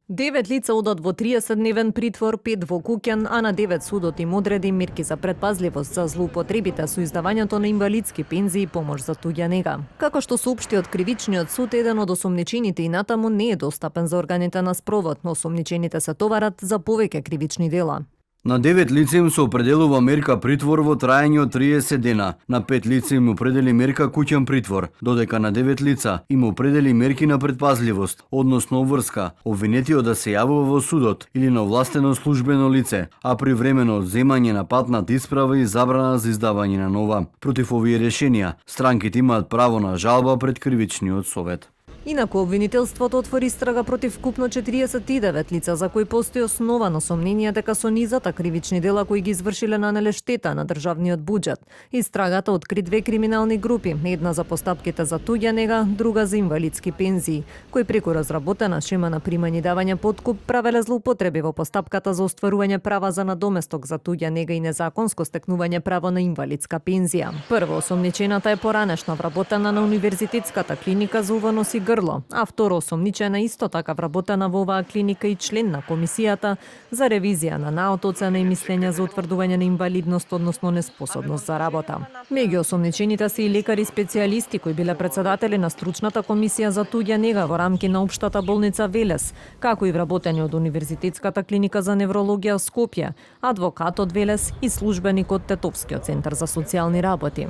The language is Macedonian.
9 лица одат во 30-дневен притвор, 5 во куќен, а на 9 судот им одреди мерки за предпазливост за злоупотребите со издавањето на инвалидски пензии и помош за туѓа нега. Како што соопшти од кривичниот суд, еден од осомничените и натаму не е достапен за органите на спровод, но осомничените се товарат за повеќе кривични дела. На 9 лица им се определува мерка притвор во траење од 30 дена, на 5 лица им определи мерка куќен притвор, додека на 9 лица им определи мерки на предпазливост, односно обврска, обвинетиот да се јавува во судот или на овластено службено лице, а привремено одземање на патната исправа и забрана за издавање на нова. Против овие решенија, странките имаат право на жалба пред кривичниот совет. Инаку обвинителството отвори истрага против вкупно 49 лица за кои постои основано сомнение дека со низата кривични дела кои ги извршиле нанеле штета на државниот буџет. Истрагата откри две криминални групи, една за постапките за туѓа нега, друга за инвалидски пензии, кои преку разработена шема на примање и давање подкуп правеле злоупотреби во постапката за остварување права за надоместок за туѓа нега и незаконско стекнување право на инвалидска пензија. Прво осомничената е поранешно вработена на Универзитетската клиника за уванос и грло, а второ осомничена исто така вработена во оваа клиника и член на комисијата за ревизија на наот, оцена и мислења за утврдување на инвалидност, односно неспособност за работа. Меѓу осомничените се и лекари специјалисти кои биле председатели на стручната комисија за туѓа нега во рамки на општата болница Велес, како и вработени од Универзитетската клиника за неврологија Скопје, адвокат од Велес и службеник од Тетовскиот центар за социјални работи.